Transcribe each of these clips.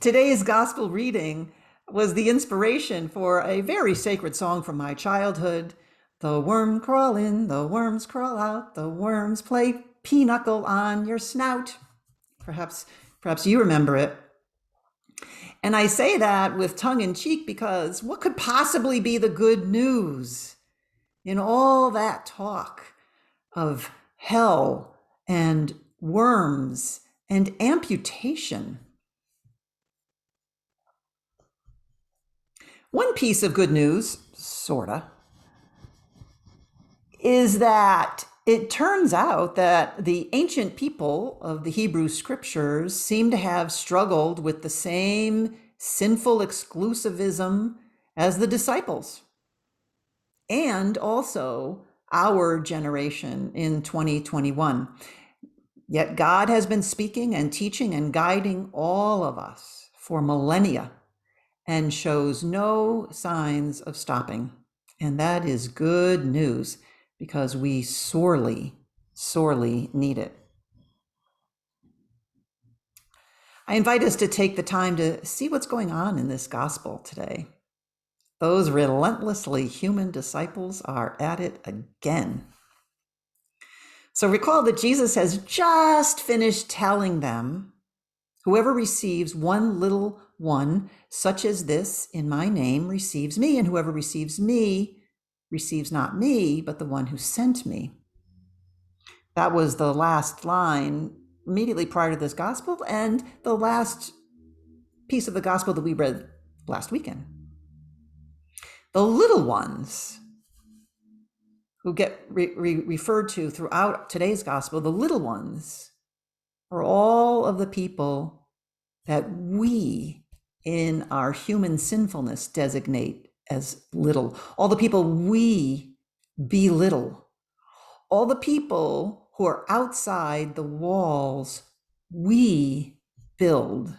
Today's gospel reading was the inspiration for a very sacred song from my childhood. The worm crawl in, the worms crawl out, the worms play pinochle on your snout. Perhaps you remember it. And I say that with tongue in cheek because what could possibly be the good news in all that talk of hell and worms and amputation? One piece of good news, sorta, is that it turns out that the ancient people of the Hebrew scriptures seem to have struggled with the same sinful exclusivism as the disciples, and also our generation in 2021. Yet God has been speaking and teaching and guiding all of us for millennia and shows no signs of stopping. And that is good news because we sorely, sorely need it. I invite us to take the time to see what's going on in this gospel today. Those relentlessly human disciples are at it again. So recall that Jesus has just finished telling them, whoever receives one little one, such as this, in my name, receives me, and whoever receives me receives not me, but the one who sent me. That was the last line immediately prior to this gospel, and the last piece of the gospel that we read last weekend. The little ones who get referred to throughout today's gospel, the little ones, are all of the people that we in our human sinfulness designate as little, all the people we belittle, all the people who are outside the walls we build.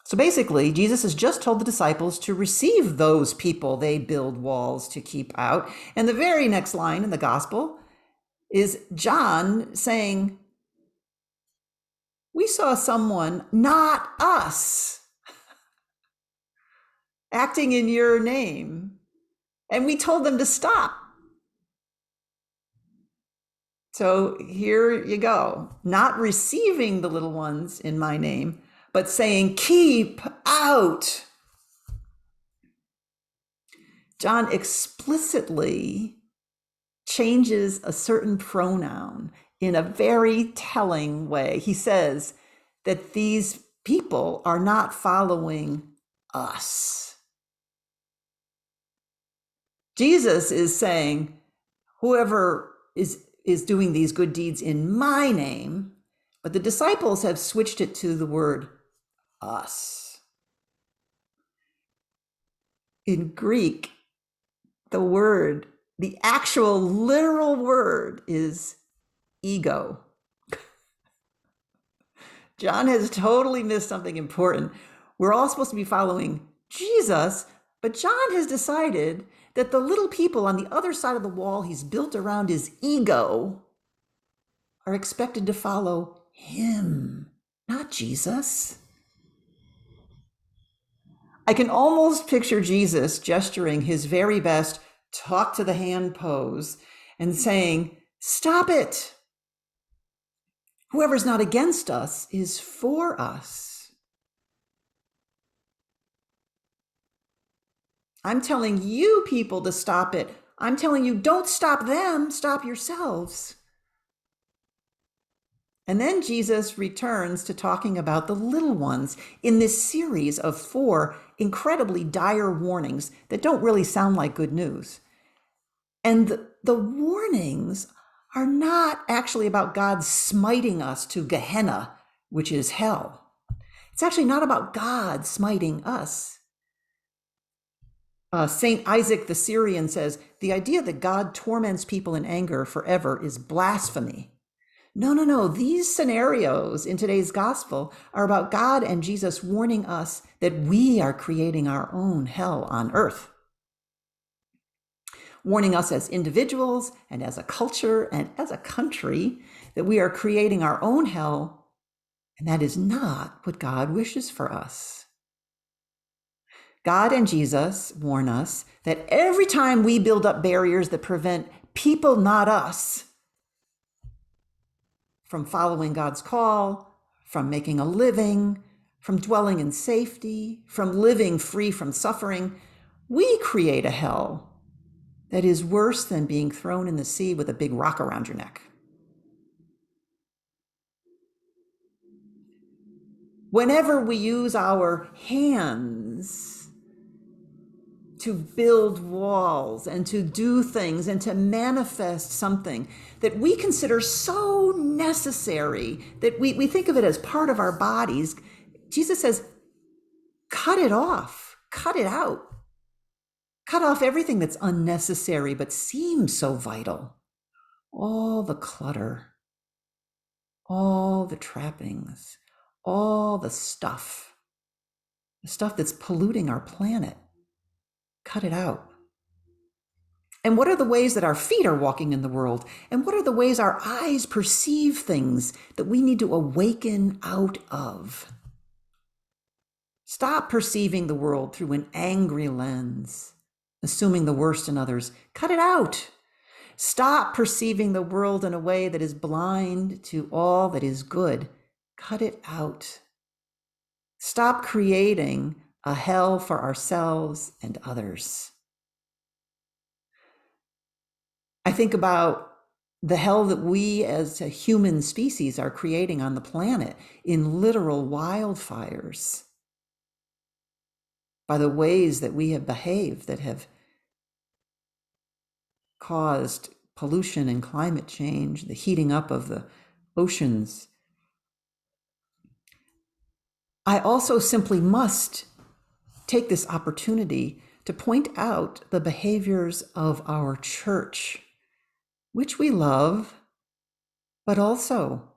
So basically, Jesus has just told the disciples to receive those people they build walls to keep out. And the very next line in the gospel is John saying, we saw someone, not us, acting in your name, and we told them to stop. So here you go, not receiving the little ones in my name, but saying, keep out. John explicitly changes a certain pronoun in a very telling way. He says that these people are not following us. Jesus is saying, whoever is doing these good deeds in my name, but the disciples have switched it to the word us. In Greek, the actual literal word is ego. John has totally missed something important. We're all supposed to be following Jesus, but John has decided that the little people on the other side of the wall he's built around his ego are expected to follow him, not Jesus. I can almost picture Jesus gesturing his very best talk to the hand pose and saying, stop it. Whoever's not against us is for us. I'm telling you people to stop it. I'm telling you, don't stop them, stop yourselves. And then Jesus returns to talking about the little ones in this series of 4 incredibly dire warnings that don't really sound like good news. And the warnings are not actually about God smiting us to Gehenna, which is hell. It's actually not about God smiting us. Saint Isaac the Syrian says, the idea that God torments people in anger forever is blasphemy. No. These scenarios in today's gospel are about God and Jesus warning us that we are creating our own hell on earth. Warning us as individuals and as a culture and as a country that we are creating our own hell And that is not what God wishes for us. God and Jesus warn us that every time we build up barriers that prevent people, not us, from following God's call, from making a living, from dwelling in safety, from living free from suffering, we create a hell that is worse than being thrown in the sea with a big rock around your neck. Whenever we use our hands to build walls and to do things and to manifest something that we consider so necessary that we think of it as part of our bodies, Jesus says, cut it off, cut it out. Cut off everything that's unnecessary but seems so vital. All the clutter, all the trappings, all the stuff that's polluting our planet. Cut it out. And what are the ways that our feet are walking in the world? And what are the ways our eyes perceive things that we need to awaken out of? Stop perceiving the world through an angry lens, assuming the worst in others. Cut it out. Stop perceiving the world in a way that is blind to all that is good. Cut it out. Stop creating a hell for ourselves and others. I think about the hell that we as a human species are creating on the planet in literal wildfires by the ways that we have behaved that have caused pollution and climate change, the heating up of the oceans. I also simply must take this opportunity to point out the behaviors of our church, which we love, but also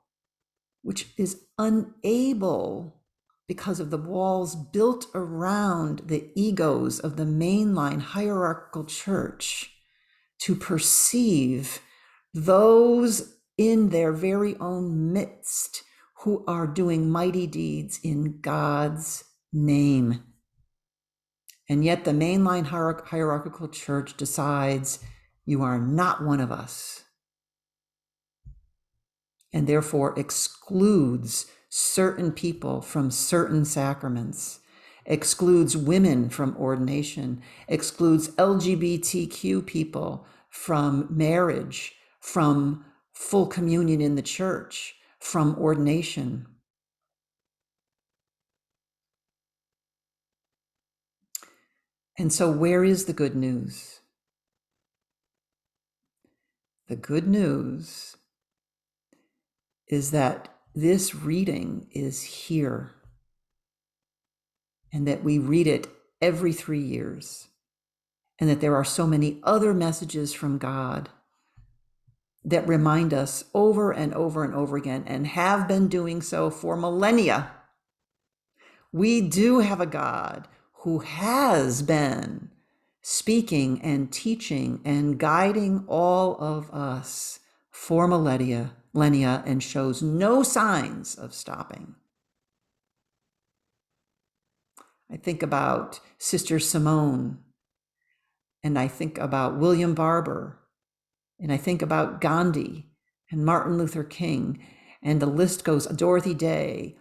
which is unable, because of the walls built around the egos of the mainline hierarchical church, to perceive those in their very own midst who are doing mighty deeds in God's name. And yet the mainline hierarchical church decides you are not one of us, and therefore excludes certain people from certain sacraments, excludes women from ordination, excludes LGBTQ people from marriage, from full communion in the church, from ordination. And so where is the good news? The good news is that this reading is here, and that we read it every 3 years, and that there are so many other messages from God that remind us over and over and over again, and have been doing so for millennia. We do have a God who has been speaking and teaching and guiding all of us for millennia, and shows no signs of stopping. I think about Sister Simone, and I think about William Barber, and I think about Gandhi and Martin Luther King, and the list goes, Dorothy Day,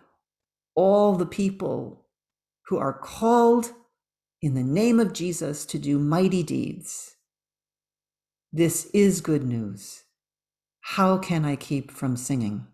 all the people who are called in the name of Jesus to do mighty deeds. This is good news. How can I keep from singing?